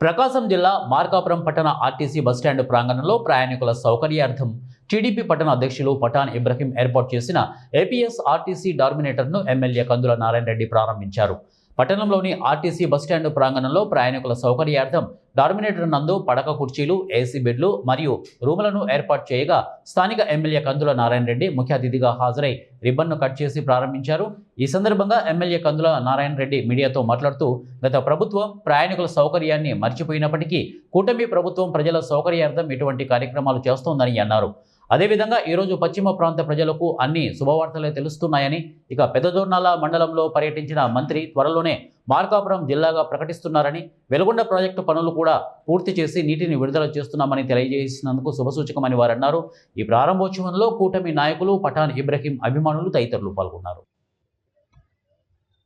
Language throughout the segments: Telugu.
ప్రకాశం జిల్లా మార్కాపురం పట్టణ ఆర్టీసీ బస్టాండ్ ప్రాంగణంలో ప్రయాణికుల సౌకర్యార్థం టీడీపీ పట్టణ అధ్యక్షులు పఠాన్ ఇబ్రహీం ఏర్పాటు చేసిన ఏపీఎస్ ఆర్టీసీ డార్మినేటర్ను ఎమ్మెల్యే కందుల నారాయణ రెడ్డి ప్రారంభించారు. పట్టణంలోని ఆర్టీసీ బస్టాండ్ ప్రాంగణంలో ప్రయాణికుల సౌకర్యార్థం డార్మినేటర్ నందు పడక కుర్చీలు, ఏసీ బెడ్లు మరియు రూములను ఏర్పాటు చేయగా స్థానిక ఎమ్మెల్యే కందుల నారాయణ రెడ్డి ముఖ్య అతిథిగా హాజరై రిబ్బన్ను కట్ చేసి ప్రారంభించారు. ఈ సందర్భంగా ఎమ్మెల్యే కందుల నారాయణ రెడ్డి మీడియాతో మాట్లాడుతూ, గత ప్రభుత్వం ప్రయాణికుల సౌకర్యాన్ని మర్చిపోయినప్పటికీ కూటమి ప్రభుత్వం ప్రజల సౌకర్యార్థం ఇటువంటి కార్యక్రమాలు చేస్తోందని అన్నారు. అదేవిధంగా ఈరోజు పశ్చిమ ప్రాంత ప్రజలకు అన్ని శుభవార్తలే తెలుస్తున్నాయని, ఇక పెద్దదోర్నాల మండలంలో పర్యటించిన మంత్రి త్వరలోనే మార్కాపురం జిల్లాగా ప్రకటిస్తున్నారని, వెలుగొండ ప్రాజెక్టు పనులు కూడా పూర్తి చేసి నీటిని విడుదల చేస్తున్నామని తెలియజేసినందుకు శుభసూచకమని వారు అన్నారు. ఈ ప్రారంభోత్సవంలో కూటమి నాయకులు, పఠాన్ ఇబ్రహీం అభిమానులు తదితరులు పాల్గొన్నారు.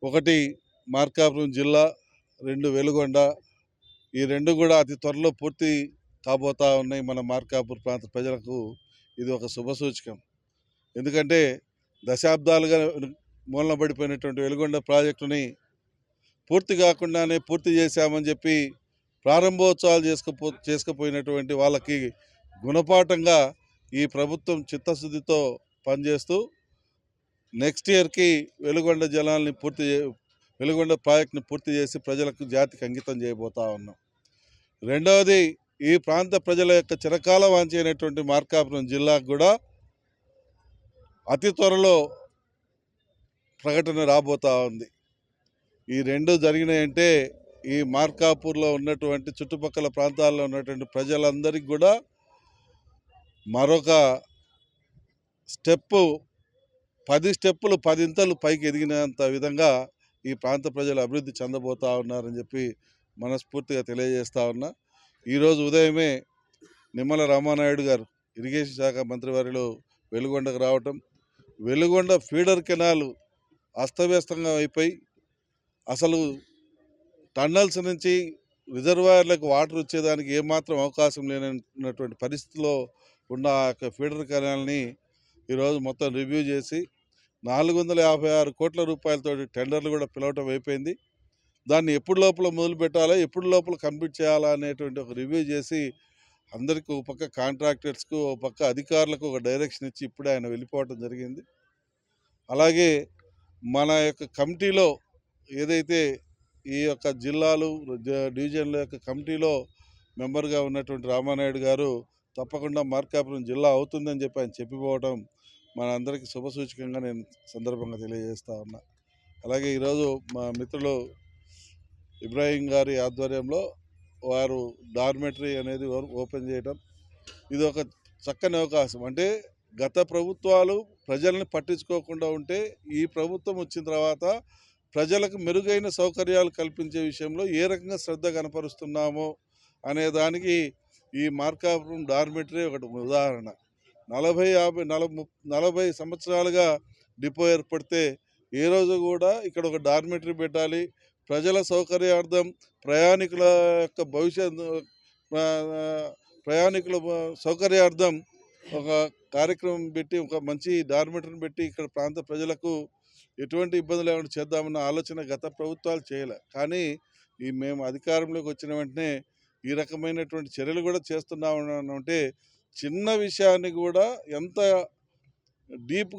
ఒకటి మార్కాపురం జిల్లా, రెండు వెలుగొండ, ఈ రెండు కూడా అతి త్వరలో పూర్తి కాబోతా ఉన్నాయి. మన మార్కాపురం ప్రాంత ప్రజలకు ఇది ఒక శుభసూచకం. ఎందుకంటే దశాబ్దాలుగా మూలన పడిపోయినటువంటి వెలుగొండ ప్రాజెక్టుని పూర్తి కాకుండానే పూర్తి చేశామని చెప్పి ప్రారంభోత్సవాలు చేసుకుపోయినటువంటి వాళ్ళకి గుణపాఠంగా ఈ ప్రభుత్వం చిత్తశుద్ధితో పనిచేస్తూ నెక్స్ట్ ఇయర్కి వెలుగొండ వెలుగొండ ప్రాజెక్టుని పూర్తి చేసి ప్రజలకు జాతికి అంకితం చేయబోతా ఉన్నాం. రెండవది, ఈ ప్రాంత ప్రజల యొక్క చిరకాల వాంఛైనటువంటి మార్కాపురం జిల్లాకు కూడా అతి త్వరలో ప్రకటన రాబోతా ఉంది. ఈ రెండు జరిగినాయంటే ఈ మార్కాపూర్లో ఉన్నటువంటి చుట్టుపక్కల ప్రాంతాల్లో ఉన్నటువంటి ప్రజలందరికీ కూడా మరొక స్టెప్పు 10 స్టెప్పులు 10 ఇంతలు పైకి ఎదిగినంత విధంగా ఈ ప్రాంత ప్రజలు అభివృద్ధి చెందబోతా ఉన్నారని చెప్పి మనస్ఫూర్తిగా తెలియజేస్తా ఉన్నా. ఈరోజు ఉదయమే నిమ్మల రామానాయుడు గారు ఇరిగేషన్ శాఖ మంత్రివర్యులు వెలుగొండకు రావటం, వెలుగొండ ఫీడర్ కెనాల్ అస్తవ్యస్తంగా అయిపోయి అసలు టన్నల్స్ నుంచి రిజర్వాయర్లకు వాటర్ వచ్చేదానికి ఏమాత్రం అవకాశం లేనటువంటి పరిస్థితిలో ఉన్న ఆ యొక్క ఫీడర్ కెనాల్ని ఈరోజు మొత్తం రివ్యూ చేసి 456 కోట్ల రూపాయలతో టెండర్లు కూడా పిలవటం అయిపోయింది. దాన్ని ఎప్పుడు లోపల మొదలు పెట్టాలా, ఎప్పుడు లోపల కంప్లీట్ చేయాలా అనేటువంటి ఒక రివ్యూ చేసి అందరికీ ఒక పక్క కాంట్రాక్టర్స్కు, ఒక పక్క అధికారులకు ఒక డైరెక్షన్ ఇచ్చి ఇప్పుడే ఆయన వెళ్ళిపోవటం జరిగింది. అలాగే మన యొక్క కమిటీలో ఏదైతే ఈ యొక్క జిల్లాలు డివిజన్ల యొక్క కమిటీలో మెంబర్గా ఉన్నటువంటి రామానాయుడు గారు తప్పకుండా మార్కాపురం జిల్లా అవుతుందని చెప్పి ఆయన చెప్పిపోవటం మనందరికీ శుభసూచకంగా నేను సందర్భంగా తెలియజేస్తా ఉన్నా. అలాగే ఈరోజు మా మిత్రులు ఇబ్రాహీం గారి ఆధ్వర్యంలో వారు డార్మెటరీ అనేది ఓపెన్ చేయడం, ఇది ఒక చక్కని అవకాశం. అంటే గత ప్రభుత్వాలు ప్రజల్ని పట్టించుకోకుండా ఉంటే ఈ ప్రభుత్వం వచ్చిన తర్వాత ప్రజలకు మెరుగైన సౌకర్యాలు కల్పించే విషయంలో ఏ రకంగా శ్రద్ధ కనపరుస్తున్నామో అనే దానికి ఈ మార్కాపురం డార్మెటరీ ఒకటి ఉదాహరణ. 40 సంవత్సరాలుగా డిపో ఏర్పడితే ఏ రోజు కూడా ఇక్కడ ఒక డార్మెటరీ పెట్టాలి, ప్రజల సౌకర్యార్థం, ప్రయాణికుల యొక్క ప్రయాణికుల సౌకర్యార్థం ఒక కార్యక్రమం పెట్టి, ఒక మంచి డార్మెటరీని పెట్టి ఇక్కడ ప్రాంత ప్రజలకు ఎటువంటి ఇబ్బందులు లేకుండా చేద్దామన్న ఆలోచన గత ప్రభుత్వాలు చేయలే. కానీ మేము అధికారంలోకి వచ్చిన వెంటనే ఈ రకమైనటువంటి చర్యలు కూడా చేస్తున్నామంటే చిన్న విషయాన్ని కూడా ఎంత డీప్గా